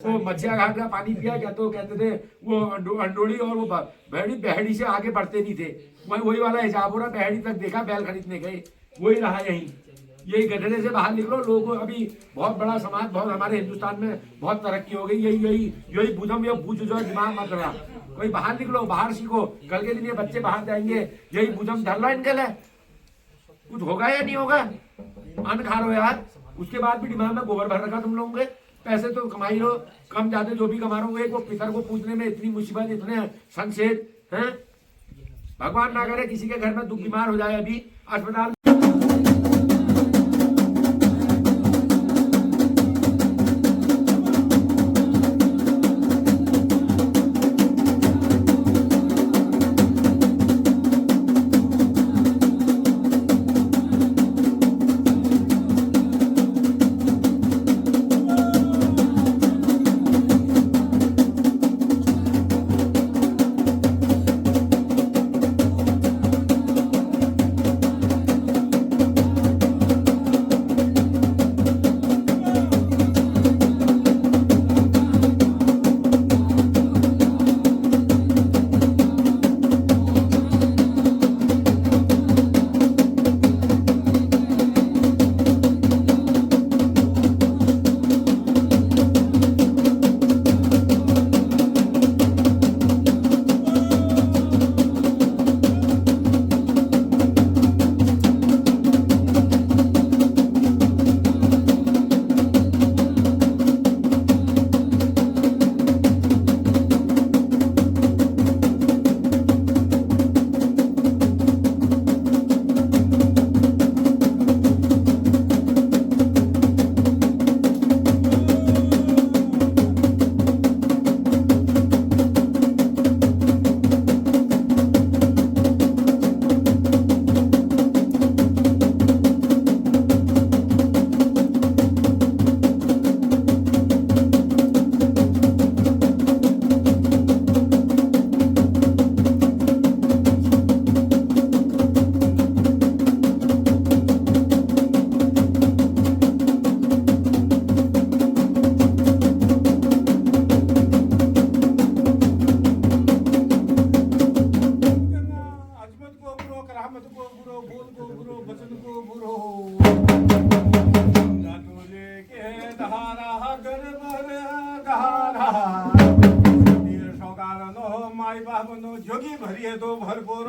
वो मच्छिया घाट का पानी पिया क्या तो कहते थे वो अंडोली और वो बहड़ी से आगे बढ़ते नहीं थे। वही वाला हिसाब हो रहा, बहड़ी तक देखा बैल खरीदने गए, वही रहा यही। यही गड्ढे से बाहर निकलो, लोग अभी बहुत बड़ा समाज, बहुत हमारे हिंदुस्तान में बहुत तरक्की हो गई। यही यही यही बुधम या बूझ जो दिमाग मत रहा, कोई बाहर निकलो, बाहर सीखो, कल के दिन ये बच्चे बाहर जाएंगे, यही बुधम धरला इनकल है, कुछ होगा या नहीं होगा? अन्न खा लो यार, उसके बाद भी दिमाग में गोबर भर रखा तुम लोगों के। पैसे तो कमाई लो, कम ज्यादा जो भी कमा रहे हो, वो पितर को पूछने में इतनी मुसीबत, इतने संक्षेप हैं। भगवान ना करे किसी के घर में दुख बीमार हो जाए अभी अस्पताल। माई बाप नो जोगी भरिए तो भरपूर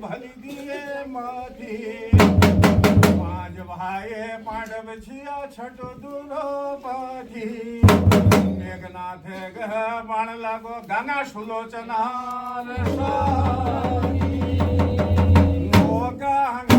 भली दिए मधी पांच भाई पांडव छिया छठ द्रौपदी मेघनाथ गह बाण लागो गंगा सुलोचनार ओ गंगा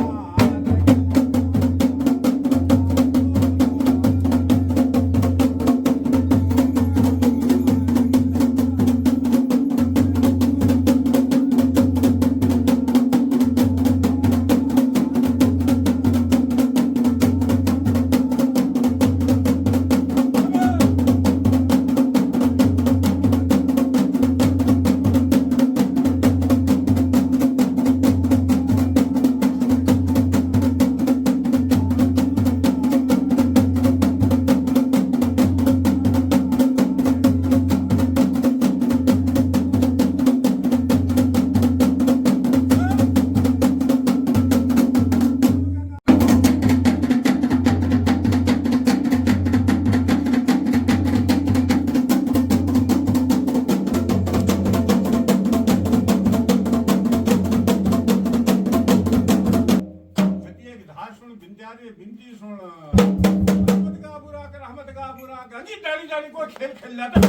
रहमत का बुरा कर, रहमत का बुरा कर, नहीं डाली डाली कोई खेल खेल रहा था।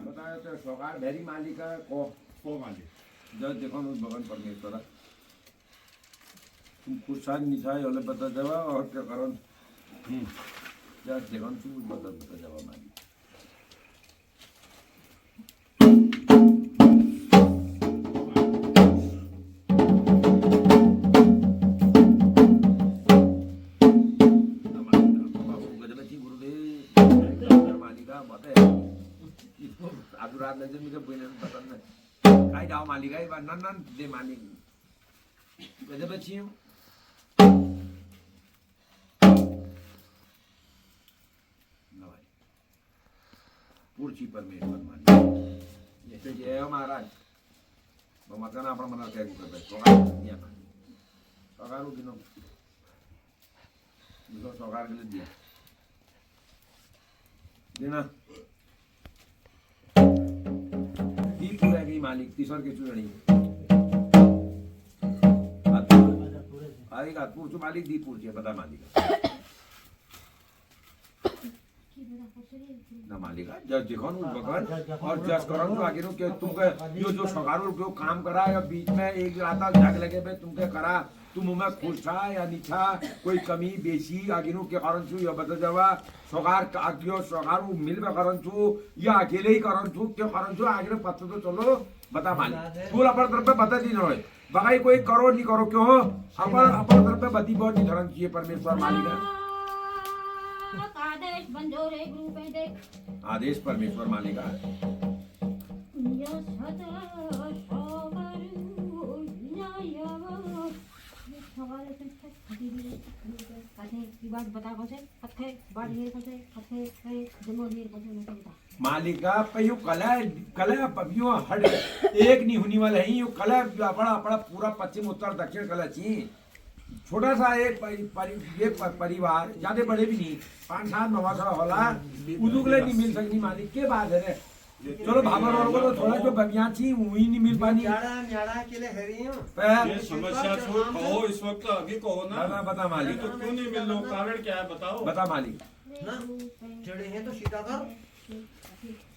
बताया तो सौगार भेरी मालिका को मालिक जब देखो भगवान परमेश्वर तुम खुशाल निशाय होले बता देवा और क्या करो जब देखो तू बता देवा मालिक रात नजर में कोई नहीं पता नहीं काय डाव मालिक आहे बा नन नन दे मालिक वजह बची हूं नवाई पुरची परमेश्वर मालिक ये तो जय महाराज वो मकान आपण मना काय करत सोगार दिया सोगार उदिनो मुझे सोगार के लिए दिया देना मालिक तीसर के चुरणी आएगा पुरचो मालिक दी पुरचे बता मालिक ना मालिक जज देखो न भगवान और जज करो तो आगे नो के तुमके यो जो सगारो जो काम करा या बीच में एक राता झाग लगे बे तुमके करा तुम में खुश था या नीचा कोई कमी बेसी आगे नो के कारण छु या बता जावा सगार आगियो सगारो मिल में कारण छु या अकेले ही कारण छु के कारण छु आगे नो पत्ता तो चलो बता मालिक तू अपन तरफ पे बता दी न बगाई कोई करो नहीं करो क्यों अपन तरफ पे बदी बहुत नहीं धरन चाहिए परमेश्वर मालिक आदेश बंजोरे गुरु पे देख आदेश परमेश्वर मालिक मालिका पे यू कला कला पबियो हट एक नहीं होने वाला है यू कला बड़ा बड़ा पूरा पश्चिम उत्तर दक्षिण कला ची छोटा सा एक परिवार ज्यादा बड़े भी नहीं 5-7 नवासा होला उदुगले नहीं मिल सकनी मालिक के बात है रे चलो भाबर और को तो थोड़ा जो बबियां थी वही नहीं मिल पानी न्याड़ा के लिए हरी हूं ये समस्या छोड़ कहो इस वक्त अभी कहो ना बता मालिक तो क्यों नहीं मिल रहा कारण क्या है बताओ बता मालिक ना चढ़े हैं तो सीधा कर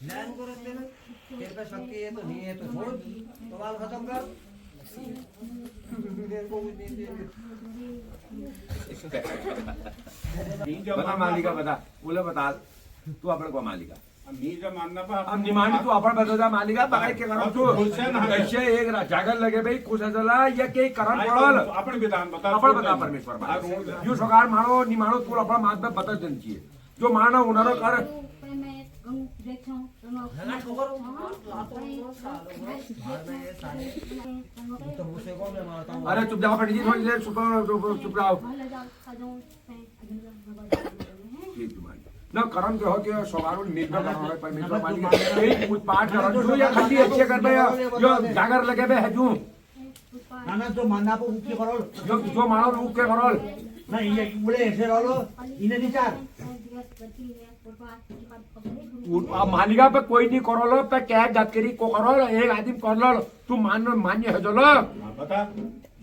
लाइन को रख देना तेरे पे शक्ति है तो नहीं है तो छोड़ सवाल खत्म कर मेरे को कुछ नहीं दे बता मालिका बता बोले बता तू अपन को मालिका मीजा मानना पा अब निमानी तू अपन बता मालिका बगाई के करो तू ऐसे एक जागर लगे भाई कुछ चला या के करम पड़ल अपन विधान बता अपन बता परमेश्वर मालिक जो सगार मारो निमानो तू अपन मात में बता देन चाहिए जो मानो उनारो कर ना ठोकर तो मुझसे कौन मैं मारता हूं अरे चुप जाओ पंडित जी थोड़ी देर चुप रहो ठीक तुम्हारी ना करम के हो के सगारो मिल में करना है परमेश्वर मालिक एक कुछ पाठ करो जो या खाली अच्छे कर बे जो जागर लगे बे है जो ना ना जो मानना को ऊपर करो जो मानो रूप के करो ना ये बोले ऐसे रहो इन्हें विचार मालिका पे कोई नहीं करोलो पे क्या गतकरी को करोल एक आदमी करलो तू मान्य है जो लो हाँ, बता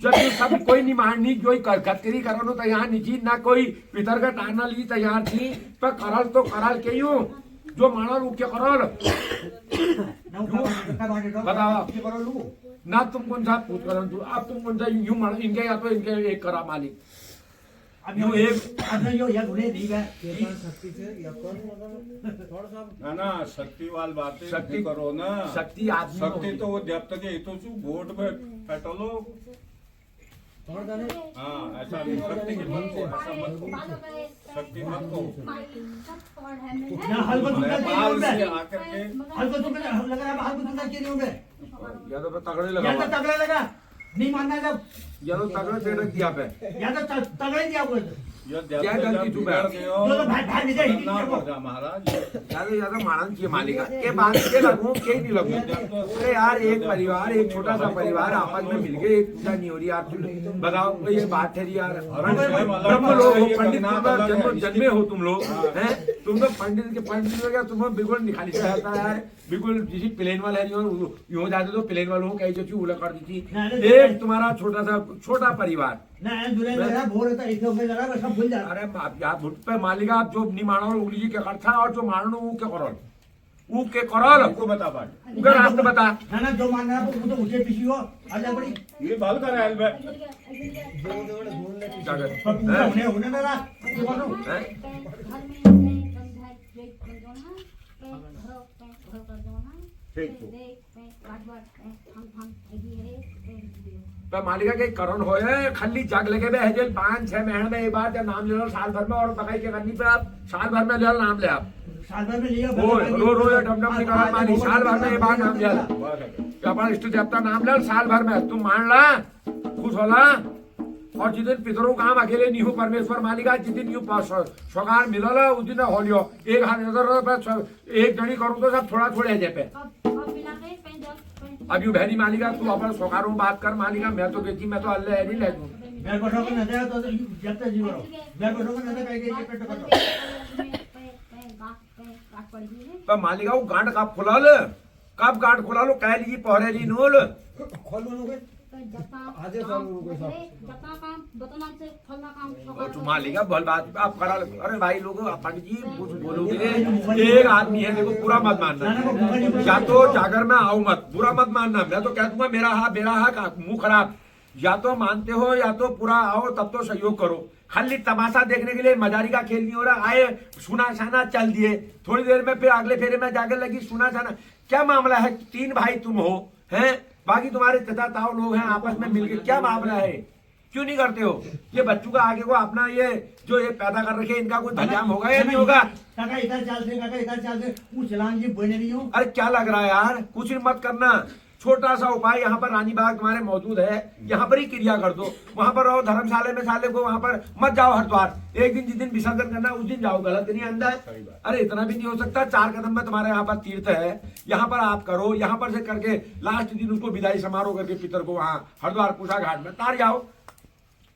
जब तू सब कोई नहीं माननी जो गतकरी करो तो यहाँ निजी ना कोई पितर का टाना ली तैयार थी पर करल तो करल के यूं जो मानल वो क्या करल बताओ ना तुम कौन सा पूछ करो तू अब तुम कौन सा यूं मान इनके या तो इनके एक करा मालिक यूं एक ना ना शक्ति वाली बातें शक्ति करो ना शक्ति आदमी शक्ति तो वो जब तक ये तो वोट में पेटोलो हाँ ऐसा नहीं शक्ति की मत को ऐसा मत को शक्ति मत को नेपाल से आकर के या तो तगड़े लगा नहीं मानना जब या तो तगड़े से रख दिया पे या तो तगड़े दिया बोल ये क्या गलती तू बैठ गए जो तो भाई नहीं जाए महाराज ज्यादा मानन चाहिए मालिका के बात के लगूं के नहीं लगूं अरे यार एक परिवार एक छोटा सा परिवार आपस में मिल गए एक पूजा नहीं हो रही यार बताओ ये बात है यार ब्रह्म लोग हो पंडित जन्मे हो तुम लोग हैं तुम तो पंडित के पंडित हो तुम्हें बिल्कुल निकाली से आता है यार बिल्कुल जिसी प्लेन वाले हैं यूं जाते तो प्लेन वालों को कहीं जो उला कर दी थी एक तुम्हारा छोटा परिवार अरे यार भुट पे मालिका आप जो नहीं मानो उंगली जी के करता और जो मानो वो क्या करो वो के करल को बता बात उनका रास्ता बता ना जो मानना है वो तो मुझे पीछे हो आजा बड़ी ये बाल कर रहा है होने ना तो मालिका के करण होए खाली जग लगे बे हेजल 5-6 महीने में एक बार जब नाम ले लो साल भर में और बकाई के करनी पे आप साल भर में ले लो नाम ले आप साल भर में लिया रो डमडम निकाल मारी साल भर में एक बार नाम ले लो अपना इष्ट देवता नाम ले साल भर में तुम मान ला खुश होला और जिस दिन पितरों काम अकेले नहीं हो परमेश्वर मालिका जिस दिन यू सौगान मिलल उस दिन होलियो एक हाथ एक जनी करूँ तो सब थोड़ा थोड़े है पे अब यू बहनी मालिका तू अपन सौगारों बात कर मालिका मैं तो बेची मैं तो अल्लाह है नहीं ले दूं मेरे को ठोकर नजर तो जब तक जीरो मेरे को ठोकर नजर कहीं कहीं पेट कर तो मालिका वो गांड कब खुला ले कब गांड खुला लो कह ली पहरे ली नूल और तू मालिका बोल बात आप करा अरे भाई लोग पंडित जी कुछ बोलोगे एक आदमी है देखो पूरा मत मानना या तो जागर में आओ मत बुरा मत मानना मैं तो कह दूंगा मेरा मुंह खराब या तो मानते हो या तो पूरा आओ तब तो सहयोग करो खाली तमाशा देखने के लिए मजारी का खेल नहीं हो रहा आए सुना छाना चल दिए थोड़ी देर में फिर अगले फेरे में जाकर लगी सुना छाना क्या मामला है 3 भाई तुम हो हैं बाकी तुम्हारे तथा ताऊ लोग हैं आपस में मिलकर क्या मामला है क्यों नहीं करते हो ये बच्चों का आगे को अपना ये जो ये पैदा कर रखे इनका कोई धजाम होगा या नहीं होगा काका इधर चल से वो चलान जी बोलने नहीं हो अरे क्या लग रहा है यार कुछ मत करना छोटा सा उपाय यहाँ पर रानी बाग तुम्हारे मौजूद है यहाँ पर ही क्रिया कर दो वहां पर रहो धर्मशाला में साले को वहां पर मत जाओ हरिद्वार एक दिन जिस दिन विसर्जन करना उस दिन जाओ गलत नहीं अंदर अरे इतना भी नहीं हो सकता 4 कदम में तुम्हारे यहाँ पर तीर्थ है यहाँ पर आप करो यहाँ पर से करके लास्ट दिन उसको विदाई समारोह करके पितर को वहाँ हरिद्वार पूषा घाट में तार जाओ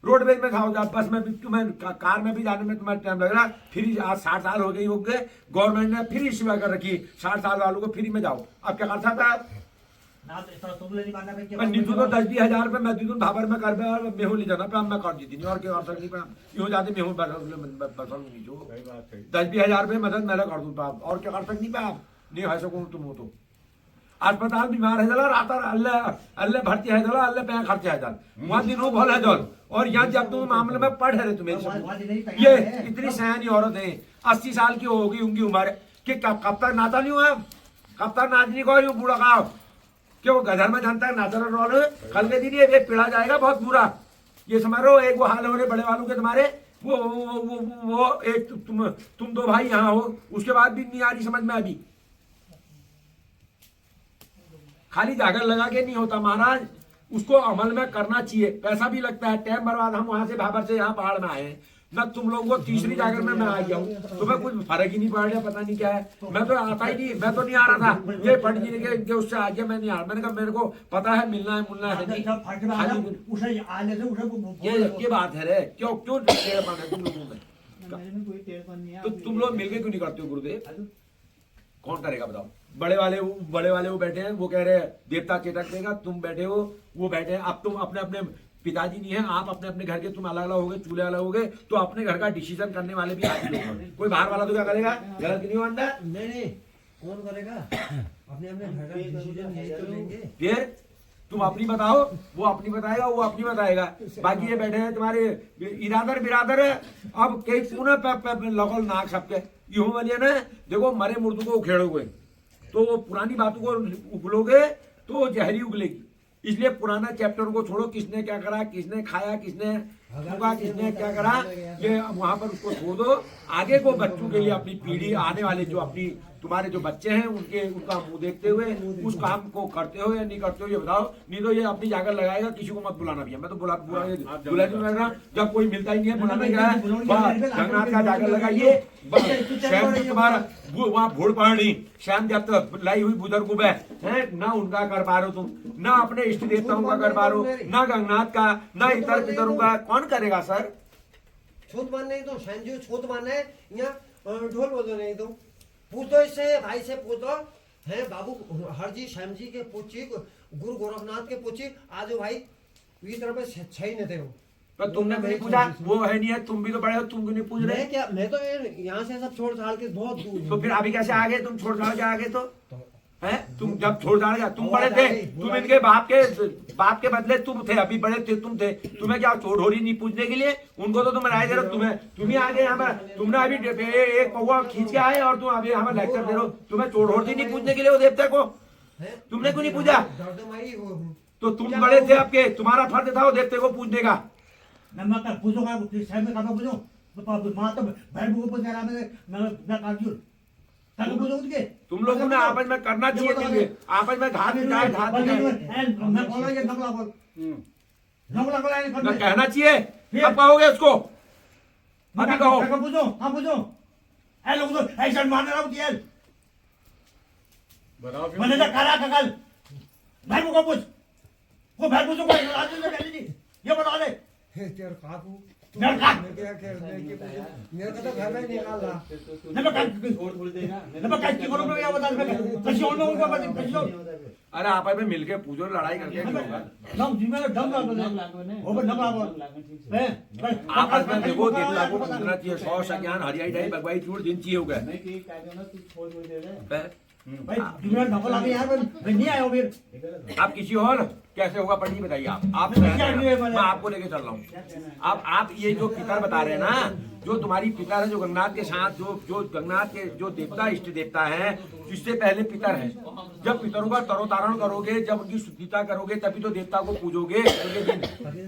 रोडवेज में जाओ बस में भी तुम्हें कार में भी जाने में तुम्हारा टाइम लग रहा फ्री आज 60 साल हो गई होंगे गवर्नमेंट ने फ्री सेवा कर रखी 60 साल वालों को फ्री में जाओ अब क्या कर सकता है नीतू तो 10-20 हजार रुपए मैं दीदू भाबर में कर मेहू ले जाना पे मैं कर दी और क्या कर सकती यूँ जाते मेहू बसल नीचो 10-20 हजार रुपए मदद मैं कर दूँ आप और क्या कर सकती पे आप नहीं है सकूँ तुम हो तो अस्पताल बीमार है जला रात अल्लाह भर्ती है जला अल्लाह पे खर्चे है जल वहाँ दिनों भल है जल और यहाँ जब तुम मामले में पढ़ रहे तुम्हें ये इतनी सयानी औरत है 80 साल की होगी उनकी उम्र कि कब तक नाता नहीं हुआ कब तक नाचनी को बूढ़ा का क्यों गधर में जानता है नाचर रोल कल के दिन ये पिड़ा जाएगा बहुत बुरा ये समझो एक वो हाल हो रहे बड़े वालों के तुम्हारे वो एक तुम 2 भाई यहाँ हो उसके बाद भी नहीं आ रही समझ में अभी खाली जागर लगा के नहीं होता महाराज उसको अमल में करना चाहिए पैसा भी लगता है टाइम बर्बाद हम वहां से भाबर से यहाँ पहाड़ में आए न तुम लोगों को तीसरी जागर में मैं आ गया हूँ तुम्हें कुछ फर्क ही नहीं पड़ रहा पता नहीं क्या है मैं तो आता ही नहीं मैं तो नहीं आ रहा था ये पंडित जी के उससे आगे मैं नहीं आ रहा मैंने कहा मेरे को पता है मिलना है मुलना है नहीं ये बात है रे क्यों तुम लोगों में इसका मेरे में कोई टेलीफोन नहीं है तो तुम लोग मिलके क्यों नहीं करते हो गुरुदेव? कौन करेगा बताओ? बड़े वाले वो बैठे हैं, वो कह रहे हैं देवता चेतक देगा, तुम बैठे हो, वो बैठे हैं। अब तुम अपने अपने पिताजी नहीं है, आप अपने अपने घर के, तुम अलग अलग हो गए, चूल्हे अलग हो गए, तो अपने घर का डिसीजन करने वाले भी आप ही लोग हैं। कोई बाहर वाला तो क्या करेगा? गलत नहीं होता? नहीं कौन करेगा? अपने अपने घर का डिसीजन यही तो लेंगे। फिर तुम अपनी बताओ, वो अपनी बताएगा, वो अपनी बताएगा। बाकी ये बैठे हैं तुम्हारे इरादर बिरादर है। अब कई पुनः पे लगल नाक सबके यूं बनिए ना। देखो मरे मुर्दों को उखेड़ोगे तो वो पुरानी बातों को उगलोगे तो वो जहरी उगलेगी। इसलिए पुराना चैप्टर को छोड़ो, किसने क्या करा, किसने खाया, किसने फूका, किसने क्या करा, ये वहां पर उसको छोड़ दो। आगे को बच्चों के लिए, अपनी पीढ़ी आने वाले जो अपनी तुम्हारे जो बच्चे हैं उनका मुंह देखते हुए उस काम को करते हो या नहीं करते हो ये बताओ। नहीं तो ये अपनी जाकर लगाएगा, किसी को मत बुलाना भैया। मैं तो बुला जब कोई मिलता ही नहीं है बुलाने गया जगन्नाथ का जाकर लगाइए। तुम्हारा वहाँ भूड़ पहाड़ी श्याम जब तक लाई हुई बुधर कुब है ना, उनका कर पा रहे हो तुम, ना अपने इष्ट देवताओं का कर पा रहे हो, ना गंगनाथ का, ना इतर पितरों का। कौन करेगा सर? छूत मानने ही तो संजू छूत मानने यहाँ ढोल बजो नहीं तो पूछो, इससे भाई से पूछो है बाबू हरजी श्याम जी के पूछी, गुरु गोरखनाथ के पूछी, आज भाई इस तरह पे छही नहीं थे हो। तो तुमने नहीं पूछा, वो है नहीं है, तुम भी तो बड़े हो, तुम क्यों नहीं पूछ रहे? क्या मैं तो यहाँ से सब छोड़ छाड़ के बहुत दूर। तो फिर अभी कैसे आ गए तुम? छोड़ छाड़ के आ गए तो है? तुम जब छोड़ छाड़ गया, तुम बड़े थे, तुम इनके बाप के बदले तुम थे, अभी बड़े थे तुम थे। तुम्हें क्या छोड़ हो रही नहीं पूछने के लिए? उनको तो तुम राय दे रहे हो, तुम ही आ गए यहाँ पर। तुमने अभी एक पौवा खींच के आए और तुम अभी हमें लेक्चर दे रहे हो। तुम्हें छोड़ होती नहीं पूछने के लिए वो देवता को? तुमने क्यों नहीं पूछा? तो तुम बड़े थे, आपके तुम्हारा फर्ज था वो देवते को पूछने का। मैं पूछूंगा में कब पूछूं? मां तो बैठ को पूछ रहा मैं काजूर तब पूछूंगा के तुम लोगों ने आपस में करना चाहिए थी, आपस में घात जाए घात मैं बोला ये नकला बोल ना कहना चाहिए। अब कहोगे उसको? अभी कहो। पूछो हाँ पूछो। ऐ लोग तो ऐसा मारने रहा हूँ बताओ फिर। मैंने तो करा कल भाई को पूछ, वो भाई पूछो कोई राजू ने कह दी ये बता दे। तेरे काकू मेरा काक मेरे को तो घर में निकाल रहा। न मैं काक छोड़ बोल देगा न मैं काक की करो मैं ये बता दे किसी और लोगों को बता किसी और। अरे आपस में मिलके पूछो, लड़ाई करके नहीं होगा। दम जी में दम लागो ने वो नक लागो है आपस में देखो देवता को पूछना चाहिए। 100 सज्ञान हरियाई ढाई भगवाई चूड़ दिन चाहिए होगा। नहीं कि क्या कहना तू छोड़ बोल दे रहे भाई तुम्हें नक लागे यार मैं नहीं आया फिर आप किसी और कैसे होगा पढ़ी बताइए। आप मैं आपको लेके चल रहा हूँ। अब आप ये जो पितर बता रहे हैं ना, जो तुम्हारी पितर है, जो गंगनाथ के साथ जो गंगनाथ के जो देवता इष्ट देवता है, इससे पहले पितर है। जब पितरों का तरोतारण करोगे, जब उनकी शुद्धिता करोगे, तभी तो देवता को पूजोगे।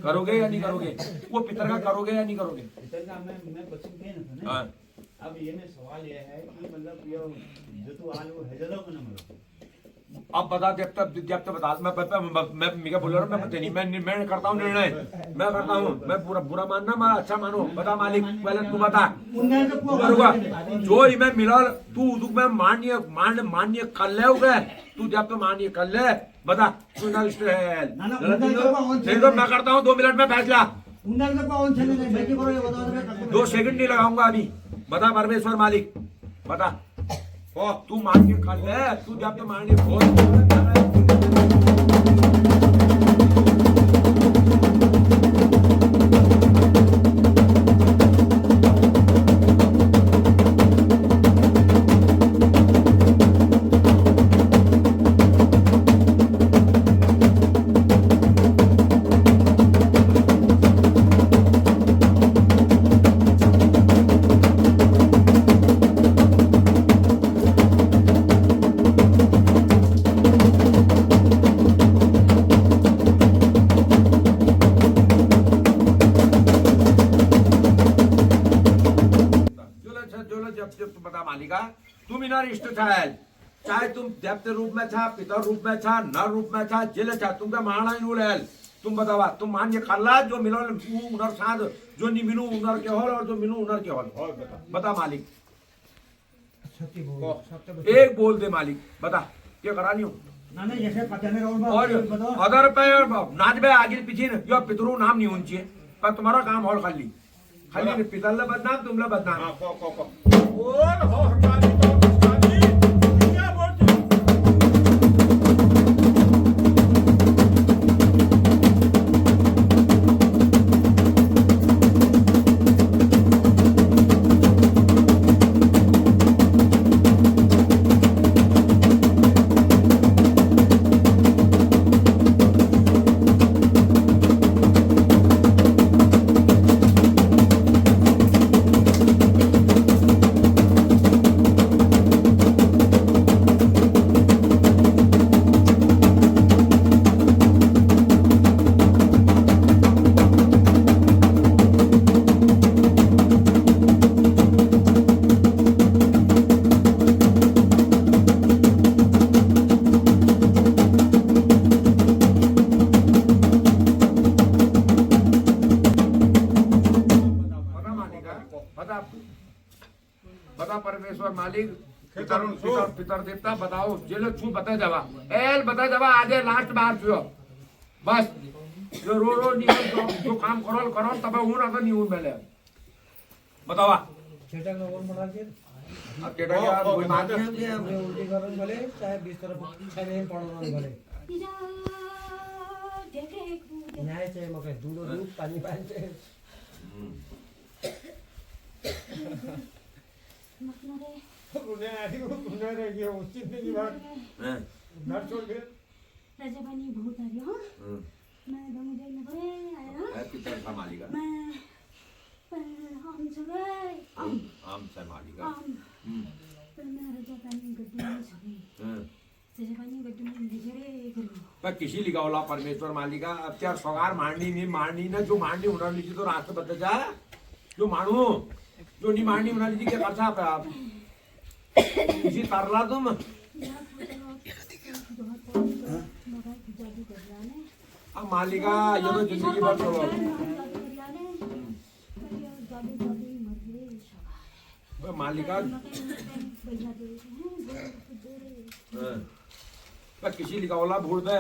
करोगे या नहीं करोगे? वो पितर का करोगे या नहीं करोगे? मैं क्वेश्चन किया ना। अब ये में सवाल ये है कि मतलब ये जो तू आलू है जलो को ना मतलब अब बता जब तक बता। मैं क्या बोल रहा हूँ? मैं पता नहीं, मैं करता हूँ निर्णय, मैं करता हूँ। मैं बुरा मानना, मैं अच्छा मानो। बता मालिक, पहले तू बता। जो ही मैं मिला तू मैं मान्य कर ले हो गए तू, जब तो मान्य कर ले बता। तू ना नहीं तो मैं करता हूँ 2 मिनट में फैसला। 2 सेकंड नहीं लगाऊंगा अभी। बता परमेश्वर मालिक बता। तू मान के कर ले, तू जब तो मान के बता मालिका। तुम इनार इष्ट चाहे तुम देवते रूप में था, पितर रूप में था, नर रूप में था, जिले था, तुम माणा नूल तुम बतावा। तुम मान्य खल्ला जो मिलो उनर साध जो नहीं मिनू उनर के हॉल और जो मिनू उनर के हॉल। बता मालिक, एक बोल दे मालिक, बता क्या करा नहीं हूँ। और अगर पे नाच बे आगे पीछे यो पितरू नाम नहीं होनी चाहिए, पर तुम्हारा काम हॉल खाली खाली पितरला बदनाम तुमला बदनाम हाँ को और हो हमारी तो शादी क्या बोलती बता बता परमेश्वर मालिक पितर पितर पितर देवता बताओ जेल छू बता जावा एल बता जावा आजे लास्ट बार छुयो बस जो रो नियम जो काम करल करल तब हूं ना तो नियम मेले बतावा छेटा न कोण म्हणाले अब केटा यार कोई बात माध्यम जे हमरे उल्टी करून भले चाहे 20 तरफ छने पडणार भले देखे न्याय चाहिँ म कहीं दूध पानी पाइन्छ उन्हें ये उस चीज की बात घर छोड़ के राजा बनी बहुत आ रही हूं मैं दम दे न करे आया है पितर का मालिक मैं हम सगे आम से मालिक पर मैं राजा बनी गड्डी में सगे राजा बनी गड्डी में भेजे करो पर किसी लिखावला परमेश्वर मालिका અત્યાર સવાર मांडनी ने जो मांडनी होना लीजिए तो रास्ते बता जा जो मानू जो नहीं मांडनी होना लीजिए क्या कर सकते आप किसी तरला तुम अब मालिका ये तो जिंदगी भर चलो मालिका पर किसी लिखावला भूल दे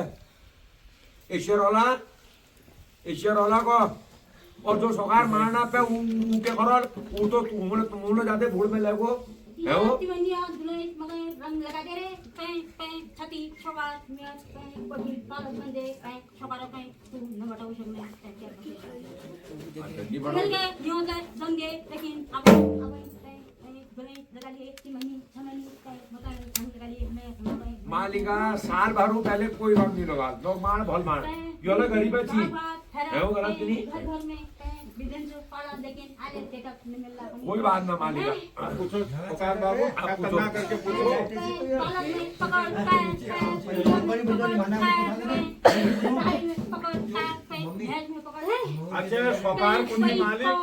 ईश्वर वाला को और जो सगार मारना पे उनके करल वो तो तुमने जाते भूल में लगो है वो रंग लगा दे रे पे छाती छोगा मैं पे बड़ी पालक बन दे पे छोगा पे तू न बताओ सब में ठंडी मिल गए यूं दे दंगे लेकिन अब गले लगा लिए तिमनी छमनी पे मकान रंग लगा लिए मैं मालिका साल भर पहले कोई रंग नहीं लगा लोग मार भल मार यो ले गरीब छी है वो गलत नहीं घर में विदेन जो पाला लेकिन आले टेकअप में मिला कोई बात ना मालिका पूछो सरकार बाबू आप पूछो ना करके पूछो पाला में पकड़ बड़ी बड़ी माना पकड़ हेड में पकड़ अच्छा सरकार को नहीं मालिक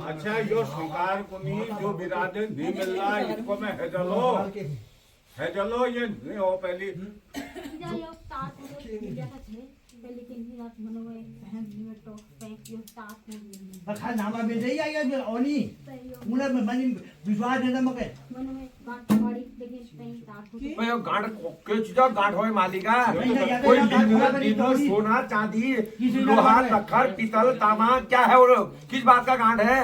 अच्छा यो सरकार को नहीं जो बिरादर भी मिल रहा है इसको मैं हेजलो ये नहीं हो पहली खा नामा बेजई आया जे ओनी मुला मनी विश्वास देना मके मैं यो गांठ के चीजा गांठ होए मालिका कोई दिन सोना चांदी लोहा लक्कर पीतल तामा क्या है वो किस बात का गांठ है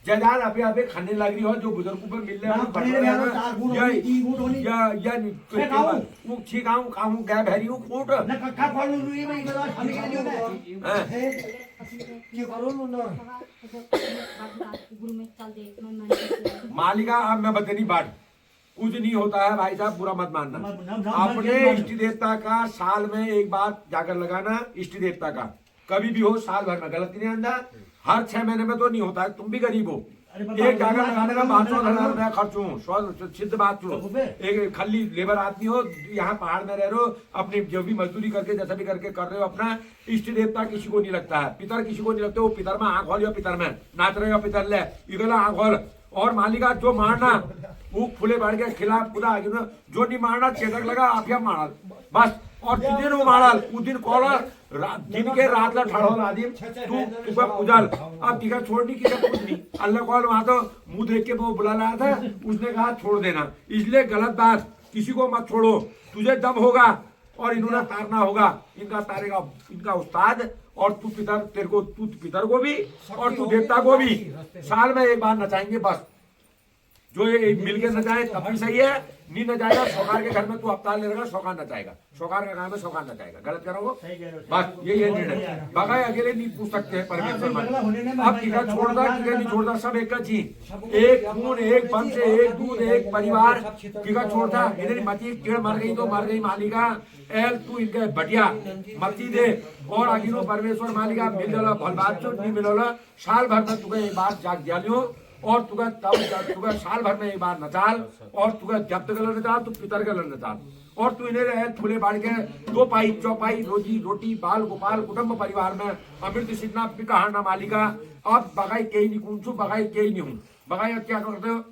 जजाल अभी अभी खाने लग रही हो जो बुजुर्गों पर मिल रहे हैं वो छिकाऊं खाऊं गया भरी हूं कूट न कक्का खोलू रुई में गला खाली के लिए के करो न मालिका अब मैं बतनी बात कुछ नहीं होता है भाई साहब बुरा मत मानना अपने इष्ट देवता का साल में एक बार जाकर लगाना इष्ट देवता का कभी भी हो साल भर में गलती नहीं आंदा हर 6 महीने में तो नहीं होता है तुम भी गरीब हो एक जाकर लगाने का 500,000 रुपया खर्च हूँ सिद्ध बात छो एक खाली लेबर आदमी हो यहाँ पहाड़ में रह रहे हो अपनी जो भी मजदूरी करके जैसा भी करके कर रहे हो अपना इष्ट देवता किसी को नहीं लगता है पितर किसी को नहीं लगता वो पितर में आंख होल पितर में नाच रहे हो पितर ले इगला आंख होल और मालिका जो मारना वो फुले बढ़ के खिलाफ खुदा जो नहीं मारना चेतक लगा आप या मारल बस और जिन वो मारल उस दिन कॉलर दिन के रात ला ठाड़ो आदिम तू तुका पूजल अब टीका छोड़नी की कुछ नहीं अल्लाह कॉल वहां तो मुंह देख के वो बुला लाया था उसने कहा छोड़ देना इसलिए गलत बात किसी को मत छोड़ो तुझे दम होगा और इन्होंने तारना होगा, इनका तारेगा इनका उस्ताद, और तू पितर को भी और तू देवता को भी साल में एक बार नचाएंगे बस। जो ये मिलकर नचाए तब भी सही है, नहीं नचाएगा सौकार के घर में तू अवतार ले रहेगा, सौकार नचाएगा, सौकार का काम है सौकार नचाएगा। गलत करोगे बस यही है निर्णय। बगाए अकेले नहीं पूछ सकते हैं परमेश्वर मन। अब टीका छोड़ता टीका नहीं छोड़ता, सब एक ही, एक खून एक वंश एक दूध एक परिवार। टीका छोड़ता इधर मची कीड़ मर गई तो मर गई मालिका, एल तू इनके बढ़िया मती दे और अगिनो परमेश्वर मालिका मिल जाला भल बात चो नहीं मिलोला। साल भर में तुम्हें एक बार जाग जालियो और तुगा तब साल भर में एक बार नचाल, और तुगा जब तक नचाल तू पितर का नचाल, और तू इन्हें रहे फूले बाढ़ के दो पाई चौपाई रोजी रोटी बाल गोपाल कुटुंब परिवार में अमृत सिद्धना पिकाहाना मालिका। अब बगाई के ही नहीं कौन छू, बगाई के ही नहीं हूँ। बगाई अब क्या करते हो,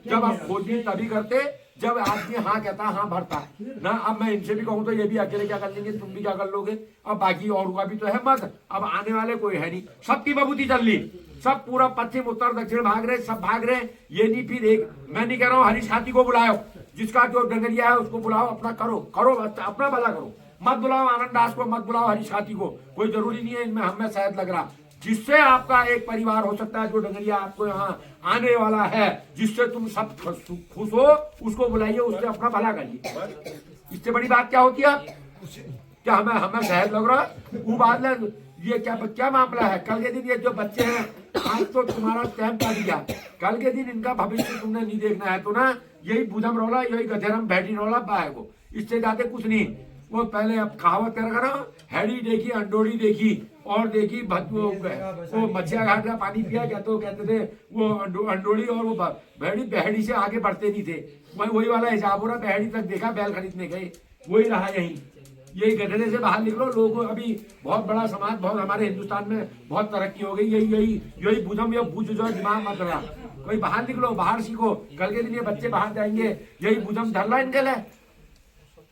जब आप खोजी तभी करते जब आदमी हाँ कहता हाँ भरता ना। अब मैं इनसे भी कहूँ तो ये भी अकेले क्या कर लेंगे, तुम भी क्या कर लोगे। अब बाकी और हुआ भी तो है मत, अब आने वाले कोई है नहीं, सबकी बबूती चल ली, सब पूरा पश्चिम उत्तर दक्षिण भाग रहे, सब भाग रहे। ये नहीं फिर एक मैं नहीं कह रहा हूँ हरीश हाथी को बुलाओ, जिसका जो डंगरिया है उसको बुलाओ, अपना करो करो अपना भला करो, मत बुलाओ आनंद दास को, मत बुलाओ हरीश हाथी को, कोई जरूरी नहीं है इनमें हमें शायद लग रहा। जिससे आपका एक परिवार हो सकता है, जो डंगरिया आपको यहाँ आने वाला है, जिससे तुम सब खुश हो, उसको बुलाइए, उससे अपना भला करिए। इससे बड़ी बात क्या होती है, क्या हमें शायद लग रहा है वो बात। ये क्या मामला है, कल के दिन ये जो बच्चे हैं, आज तो तुम्हारा टाइम काट गया, कल के दिन इनका भविष्य तुमने नहीं देखना है तो ना यही बुधम रोला यही गधेरम बैठी रोला पाए को, इससे ज्यादा कुछ नहीं। वो पहले अब कहावत कर हैडी देखी अंडोड़ी देखी और देखी वो मच्छिया घाट का पानी पिया क्या तो कहते थे वो अंडोड़ी, और वो बहड़ी से आगे बढ़ते नहीं थे। वही वाला हिसाब हो रहा, बहड़ी तक देखा बैल खरीदने गए, वही रहा यही। यही गधे से बाहर निकलो, लोग अभी बहुत बड़ा समाज, बहुत हमारे हिंदुस्तान में बहुत तरक्की हो गई। यही बुझम या बुझ जो दिमाग मत रहा, कोई बाहर निकलो, बाहर सीखो। कल के दिन ये बच्चे बाहर जाएंगे, यही बुझम धरला इनके लिए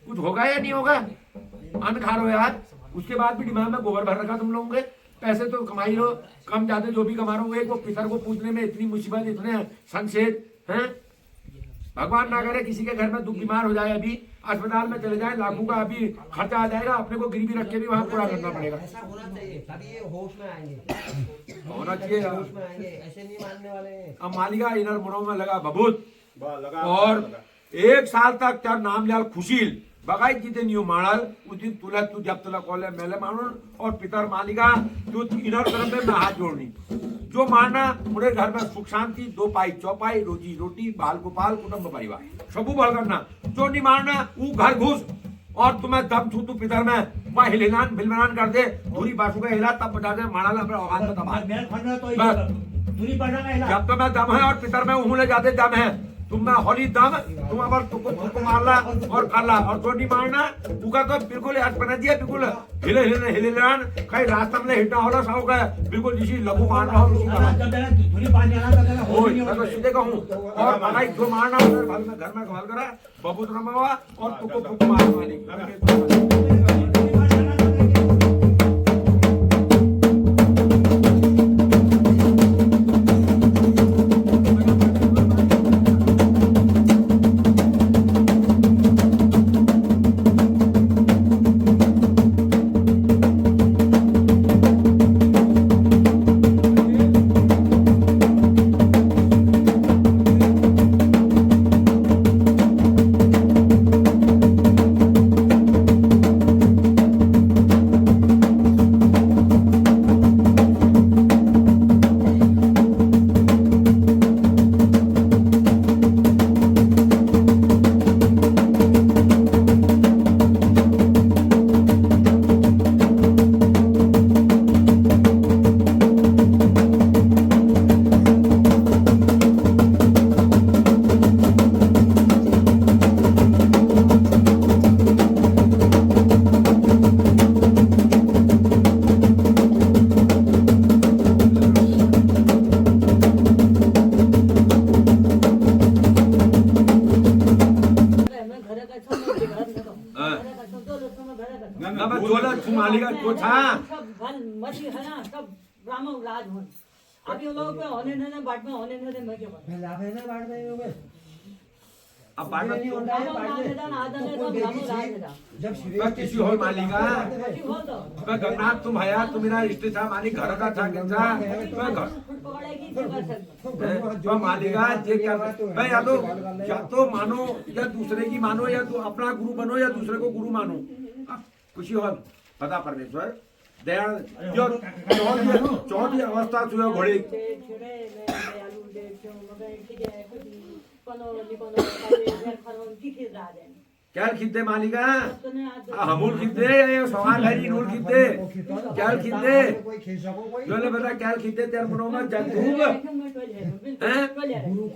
कुछ होगा या नहीं होगा, अन्न खा लो यार। उसके बाद भी दिमाग में गोबर भर रखा तुम लोगों के, पैसे तो कमाई लो, कम ज्यादा जो भी कमा रहा हूँ, एक वो पितर को पूछने में इतनी मुसीबत, इतने संक्षेप हैं। भगवान ना करे किसी के घर में दुख बीमार हो जाए, अभी अस्पताल में चले जाए, लाखों का अभी खर्चा आ जाएगा, अपने को गिरवी रख के भी वहाँ पूरा करना पड़ेगा। ऐसा होना चाहिए तभी ये होश में आएंगे, होना चाहिए, होश में आएंगे, ऐसे नहीं मानने वाले। अब मालिका इधर मुड़ों में लगा बबूत, लगा और 1 साल तक तेरा नाम लिया खुशील बगाई जी दिन यू माणल उस दिन तुला तू जब तुला कॉले मेले मानून, और पितर मालिका तू इनर तरफ में हाथ जोड़नी, जो मारना पूरे घर में सुख शांति, 2 पाई चौपाई रोजी रोटी बाल गोपाल कुटुंब परिवार सबू भल करना। जो नहीं मारना वो घर घुस, और तुम्हें दम छू तू पितर में वह हिलनान भिलमनान कर दे, धूरी बासु का हिला तब बता दे माड़ा अपने औकात में दबा। जब तो मैं दम है और पितर में उहले जाते दम है, तुम होली दम तुम अबर तुमको मारला और करला, और जो नहीं मारना उका तो बिल्कुल आज बना दिया, बिल्कुल हिलेलान कहीं रास्ता में हिटना होला साव का बिल्कुल जिसी लघु मार रहा हो मैं तो सीधे कहूँ। और बनाई जो मारना घर में घाल करा बबूत रमावा और तुमको फुक मार मारी। मालिका को था मछली है ना सब ब्राह्मण राज हो। अब ये लोग पे होने नहीं बाट में होने नहीं मैं क्या बात लाभ है ना बाट में होगे अब बात नहीं होता है जब बस किसी और मालिका गन्नाथ तुम हया तुम मेरा रिश्ते था मालिक घर का था किंसा तो मालिका ये क्या भाई या तो मानो या दूसरे की मानो या तो अपना गुरु बनो या दूसरे को गुरु मानो खुशी हो पता परमेश्वर दयाल जो चौथी अवस्था सुयो घोड़े क्या खिद्दे मालिका हमूल खिद्दे सवाल है नूल खिद्दे क्या खिद्दे कोई खेल सको कोई जो ले बता क्या खिद्दे तेरे मनो में जादू हैं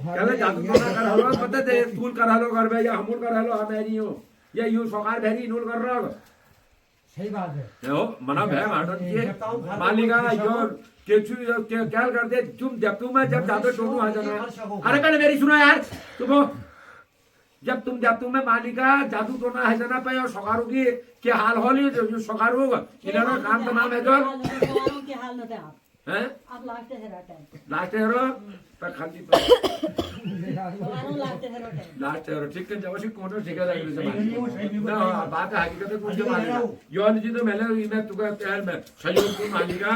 क्या जादू तो ना कर हलो पता दे तूल कर हलो कर बे या हमूल कर हलो हमेरी हो या यू सवाल भरी नूल कर रहा सही बात है हो मना भय माटन के मालिका यो केचु क्या कर दे तुम जब तुम जब जादू टोनू आ जाना अरे कल मेरी सुनो यार तुम जब तुम में मालिका जादू टोना है जाना पे और सगारू की क्या हाल होली जो सगारू होगा इन्होंने काम का नाम है जो हैं आप लास्ट है रहता लास्ट हेरो पर खाली लास्ट हेरो ठीक है जब से कोण ठीक है ना बात है हकीकत है कुछ मालिका यो जी तो मैंने मैं तुका प्यार में सहयोग को मालिका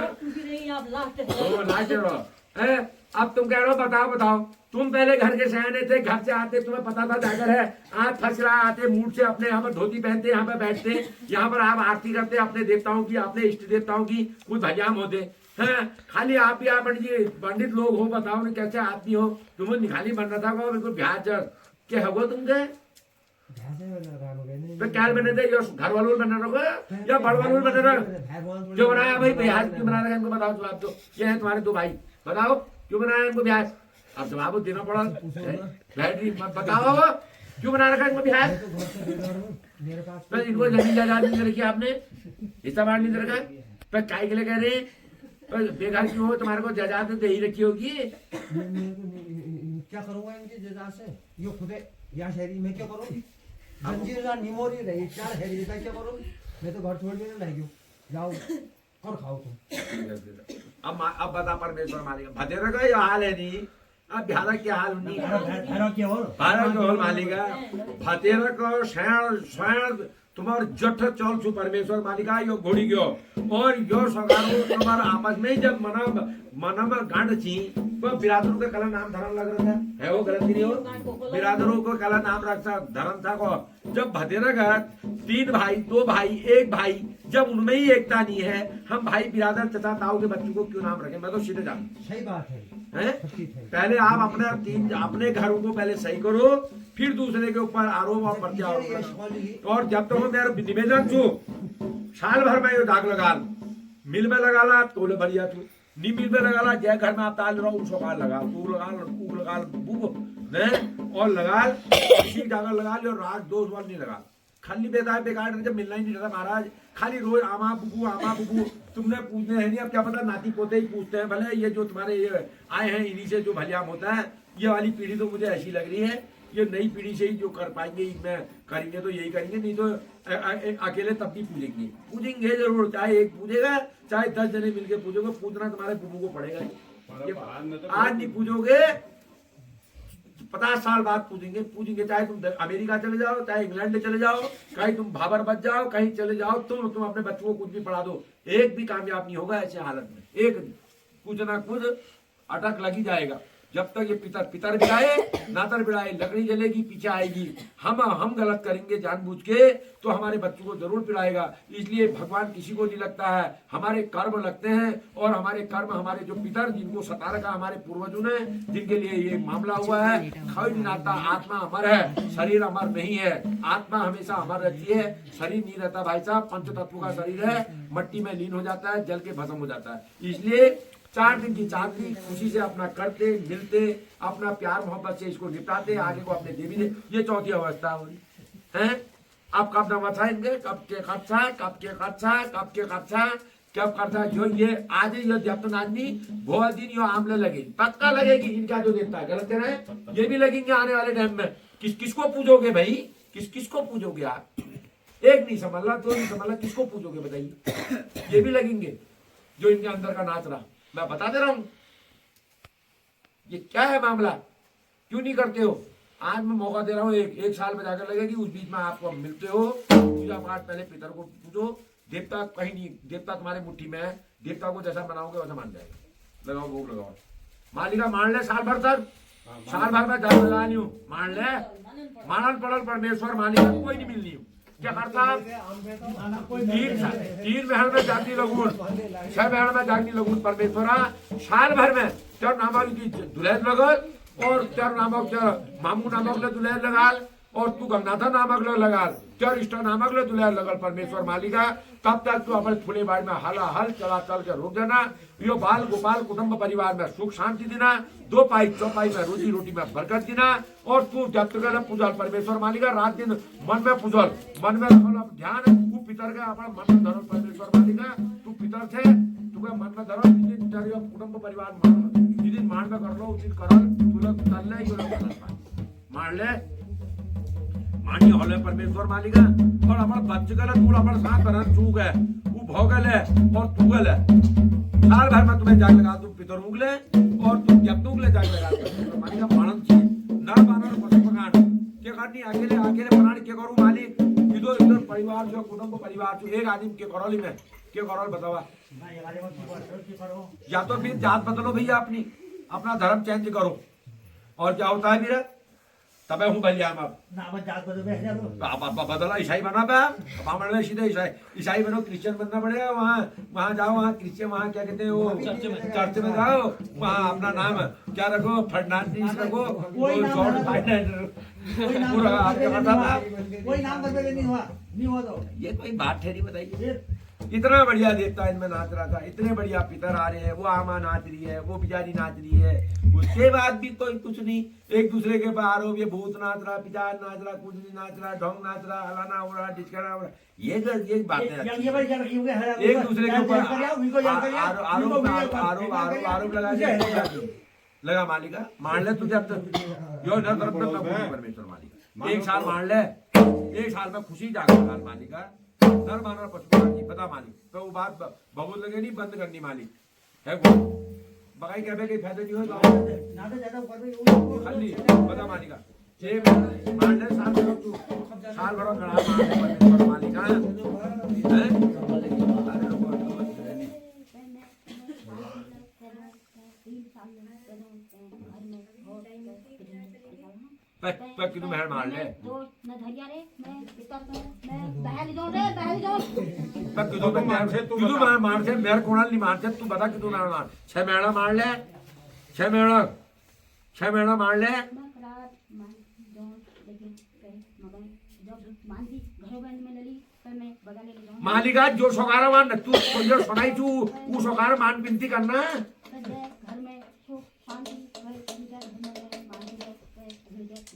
आप लास्ट ओ लास्ट हेरो है अब तुम कह रहे हो बताओ तुम पहले घर के सयाने थे घर से आते तुम्हें पता था जाकर है आज फंस रहा आते मूड से अपने यहाँ पर धोती पहनते यहाँ पर बैठते यहाँ पर आप आरती करते अपने देवताओं की अपने इष्ट देवताओं की कुछ भजाम होते हैं खाली आप ही आप पंडित लोग हो बताओ ने कैसे आदमी हो तुम्हें निखाली बन रहा था बिल्कुल ब्याज क्या हो तुमके तो क्या बने थे घर वालों बना रखो या बड़ वालों बने रखो जो बनाया भाई ब्याज क्यों बना रखा इनको बताओ जवाब दो ये है तुम्हारे दो भाई बताओ क्यों बनाया इनको ब्याज अब जवाब देना पड़ा बैटरी बताओ क्यों बना रखा इनको ब्याज तो इनको जमीन जायदाद नहीं रखी आपने हिस्सा बांट नहीं रखा तो काय के लिए कह रहे हैं बेघर क्यों हो तुम्हारे को जायदाद दे ही रखी होगी क्या करूंगा इनकी जायदाद से यो खुदे या शहरी में क्या करूं जंजीर निमोरी रही चार हेरी का क्या करूं मैं तो घर छोड़ के नहीं गयो जाओ और खाओ तुम अब बता परमेश्वर मालिका भदेरा का ये हाल है नहीं अब बिहार क्या हाल नहीं भारत के होल मालिका भतेरा को शरण तुम्हार जठ चल छु परमेश्वर मालिका यो घोड़ी गयो और यो सगारो तुम्हारा आपस में जब मना में गांड छी तो बिरादरों का कला नाम धरम लग रहा था है वो गलत नहीं हो बिरादरों को कला नाम रखता धर्म था को जब भतेरा का 3 भाई 2 भाई 1 भाई जब उनमें ही एकता नहीं है हम भाई बिरादर तथा ताऊ के बच्चों को क्यों नाम रखें मैं तो सीधे जान सही बात है हैं पहले आप अपने घरों को पहले सही करो फिर दूसरे के ऊपर आरोप और प्रत्यारोप करो और जब तक मेरा निवेदन छू साल भर में ये दाग लगा मिल में लगा ला तो बढ़िया तू नी मिल में लगा ला जय घर में आप ताल रहो उसको काल लगा तू लगा बुक ने और लगा इसी दाग लगा लो रात 2 बार नहीं लगा खाली बेकार जब मिलना ही नहीं रहता महाराज खाली रोज आमा बुबू तुमने पूछने है नहीं अब क्या पता नाती पोते ही पूछते हैं भले ये जो तुम्हारे ये आए हैं इन्हीं से जो भलियाम होता है ये वाली पीढ़ी तो मुझे ऐसी लग रही है ये नई पीढ़ी से ही जो कर पाएंगे इनमें करेंगे तो यही करेंगे नहीं तो अकेले तब भी पूजेंगे जरूर चाहे एक पूजेगा चाहे 10 जने मिलके पूजोगे पूजना तुम्हारे बुबू को पड़ेगा आज नहीं पूजोगे 50 साल बाद पूजेंगे चाहे तुम अमेरिका चले जाओ चाहे इंग्लैंड चले जाओ कहीं तुम भाबर बच जाओ कहीं चले जाओ तुम अपने बच्चों को कुछ भी पढ़ा दो एक भी कामयाब नहीं होगा ऐसे हालत में एक कुछ ना कुछ अटक लगी जाएगा जब तक ये पितर बिड़ाए नातर बिड़ाए लकड़ी जलेगी पीछे आएगी हम गलत करेंगे जानबूझ के तो हमारे बच्चों को जरूर पिड़ाएगा इसलिए भगवान किसी को नहीं लगता है हमारे कर्म लगते हैं और हमारे कर्म हमारे जो पितर जिनको सता रखा हमारे पूर्वजों ने जिनके लिए ये मामला हुआ है खाई नहीं नाता आत्मा अमर है शरीर अमर नहीं है आत्मा हमेशा अमर रहती है शरीर नहीं रहता भाई साहब पंच तत्व का शरीर है मट्टी में लीन हो जाता है जल के भस्म हो जाता है इसलिए 4 दिन की चांदनी खुशी से अपना करते मिलते अपना प्यार मोहब्बत से इसको निपटाते आगे को अपने देवी दे ये चौथी अवस्था हो रही है अब कब नवा था इनके कब के कब करता जो ये आज ये जब तो आदमी बहुत दिन यो आमले लगेगी पक्का लगेगी इनका जो देवता है गलत कह रहे हैं ये भी लगेंगे आने वाले टाइम में किसको पूजोगे भाई किसको पूजोगे आप एक नहीं संभाला 2 नहीं संभाला किसको पूजोगे बताइए ये भी लगेंगे जो इनके अंदर का नाच रहा मैं बता दे रहा हूं ये क्या है मामला क्यों नहीं करते हो आज मैं मौका दे रहा हूँ, एक साल में जाकर लगेगी, उस बीच में आपको मिलते हो, पूजा पाठ पहले पितर को पूजो, देवता कहीं नहीं, देवता तुम्हारे मुट्ठी में है, देवता को जैसा बनाओगे वैसा मान जाएगा। लगाओ भोग लगाओ, मालिका मान ले साल भर तक, साल भर में जान लगा नहीं हूँ, मान ले, मानन पड़ल परमेश्वर मालिका कोई नहीं मिलनी हूँ। क्या करता तीन बहन में जागती लगून, 6 बहन में जागती लगून परमेश्वरा साल भर में तेर नामक की दुल्हन लगल और तेर नामक मामू नामक ले दुल्हन लगाल और तू गंगाधर नामक ले लगाल, तेर इष्ट नामक ले दुल्हन लगल परमेश्वर मालिका। तब तक तू अपने फूले बाड़ी में हला हल चला चल के रोक देना, यो बाल गोपाल कुटुंब परिवार में सुख शांति देना, 2 पाई चौपाई में रोजी रोटी में बरकत देना। और तू जब तक पूजल परमेश्वर मालिका, रात दिन मन में पूजल, मन में रखल ध्यान, तू पितर के अपना मन में धरल परमेश्वर मालिका, तू पितर थे तुके मन में धरल, जिस दिन तेरे कुटुंब परिवार जिस दिन मान में कर लो उस दिन करल, तू लोग चल ले, मान ले मानी होले परमेश्वर मालिका। और अपना बच्चे का तू अपना साथ बरन चूक है, वो भोगल है और तूगल है, साल भर में तुम्हें जाग लगा, तुम पितर उगले और तुम जब उगले जाग लगा मालिका। मानन चाहिए नर बानर पशु पकान क्या करनी, अकेले अकेले प्राण क्या करूं मालिक, इधर इधर परिवार जो कुटुंब परिवार जो एक आदमी के करौली में क्या करौल बतावा, या तो फिर जात बदलो भैया, अपना धर्म चेंज करो। और क्या होता है फिर तब हूँ भैया अब बदला ईसाई बना पाया, सीधे ईसाई बनो, क्रिश्चियन बनना पड़ेगा। वहाँ जाओ, वहाँ क्रिश्चियन, वहाँ क्या कहते हैं वो चर्च में जाओ, वहाँ अपना नाम क्या रखो, फर्नांडिस रखो, ये कोई बात ठहरी बताइए। इतना बढ़िया देवता इनमें नाच रहा था, इतने बढ़िया पितर आ रहे हैं, वो आमा नाच रही है, वो बिचारी नाच रही है, उसके बाद भी कोई कुछ नहीं, एक दूसरे के ऊपर आरोप, ये भूत नाच रहा, पिचार नाच रहा, कुछ नहीं नाच रहा, ढोंग नाच रहा, हलाना हो रहा, डिचकना हो रहा, ये बातें एक दूसरे के ऊपर आरोप लगा मालिका। मान ले तुझे अब तक यो न परमेश्वर मालिका, एक साल मान ले, एक साल में खुशी जाकर मालिका, नर मानव पशु पता मालिक, तो वो बात बहुत लगे नहीं, बंद करनी मालिक है वो बगाई कहने के फायदे नहीं हो खाली पता मालिका जे मान ले साल भर गणा मालिका कि तुम हेड मार ले तो न धरिया रे मैं पितर को मैं बहल दो रे बहल दो तब तू मार से मेरे कोणाल नहीं मार से तू बता कि तू ना मार 6 महीना मार ले 6 महीना मार ले रात मान दो लेकिन मगर जब मानती घरों में लली पर मैं बगा ले जाऊं मालिका जो सोकारा मान तू जो सुनाई तू वो सोकारा मान बिनती करना घर में सुख शांति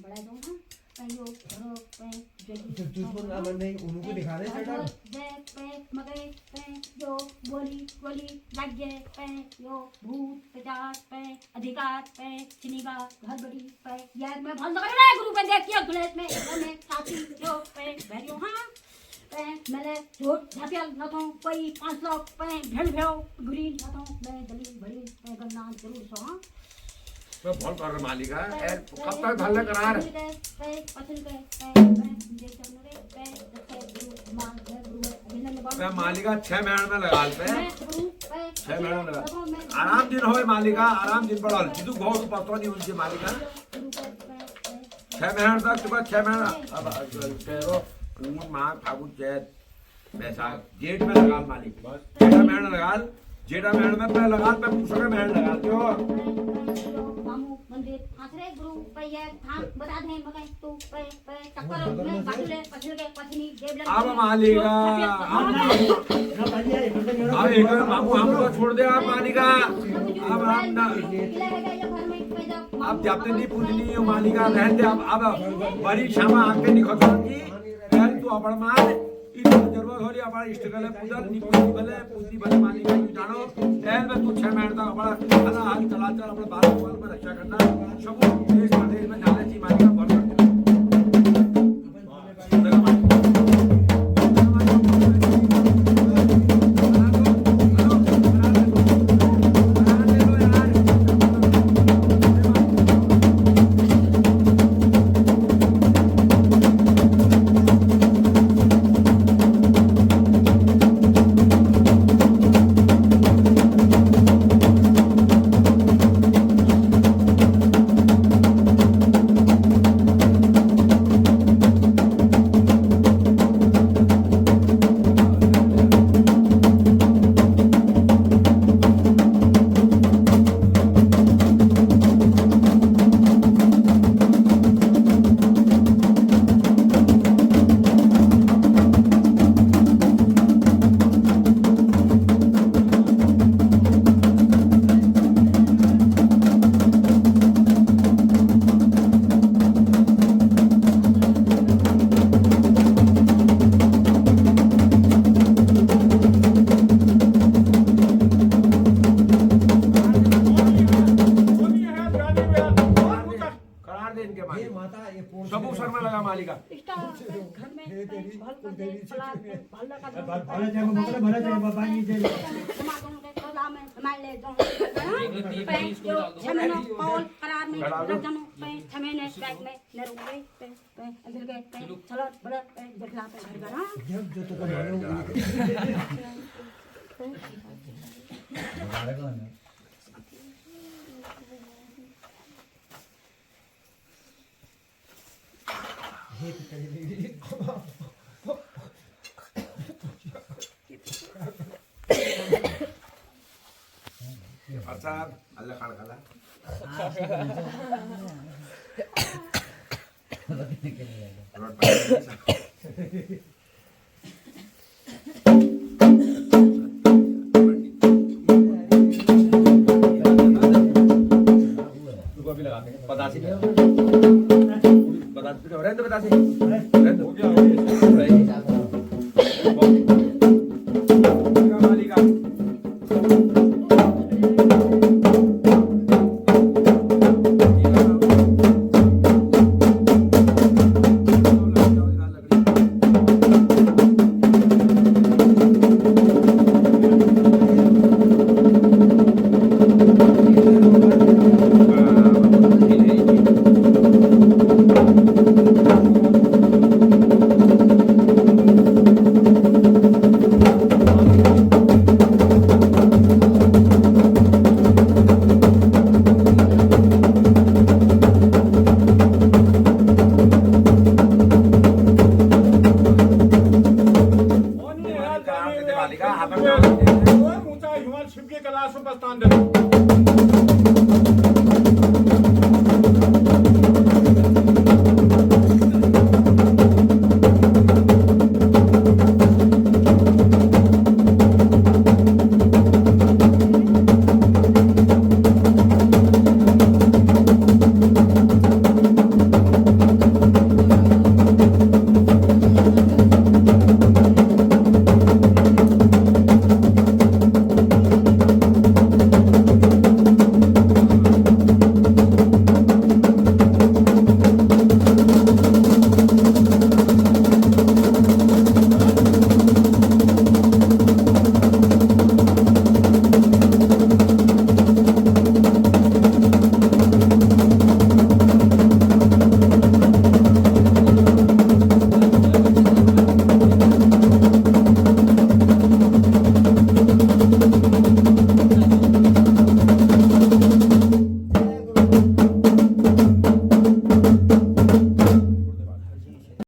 बड़ा दो ना कहियो घरों पे उनको दिखा रहे पे मगे पे जो बोली राज्य पे यो भूत पिचास पे अधिकार पे चिनिगा घर बड़ी पे यार मैं भल लगा रे गुरु पे देखिए गुलेट में साथी जो पे बैरियो हां पे मैंने झूठ झपियल न तो कोई 5 लाख पे भेड़ भेओ गुरी न तो मैं दली बड़ी पे गन्ना जरूर सो हां तो बोल कर मालिका कब तक भले करार मालिका 6 महीने में लगा पे 6 महीने में लगा आराम दिन होए मालिका आराम दिन पड़ल जिदू बहुत पतो नहीं उनके मालिका 6 महीने तक तो 6 महीना अब तेरो मां फागुन चैत बैसाख जेठ में लगा मालिक 6 महीने लगा जेठा महीने में पहले लगा पे दूसरे महीने लगाते हो मामू मंदिर आसरे गुरु पैया थाम बता दे मगे तू पे टक्कर में बाटले पछल के पछनी देव लग अब मालिका अब एक मामू हमको छोड़ दे आप मालिका अब हम ना अब जब तक नहीं पूजनी हो मालिका रहने दे अब बड़ी क्षमा आके निखोगी यार तू अपन मार इतना जरूरत हो रही हमारे इष्ट कले पूजा पूजी भले मालिका जानो एल में तू 6 महीने तक हमारा हला हाल चला चल अपने बाल बाल में रक्षा करना सब देश प्रदेश में जाने चाहिए मालिका बहुत दे इनके हे मालिक माता ये पोर्स सब सर में लगा मालिका इष्टा घर में भल कर दे पलाट में भल का भला जाए बाबा नहीं दे समागम के सदा में संभाल ले जो पे जो छमनो कॉल करार में लग जानो पे छमेने बैग में नरुगे पे अंदर के पे चलो बड़ा पे देखला पे घर का जब जो तो मालूम हे अचार अल्लाह खान खाला बतासी बतासी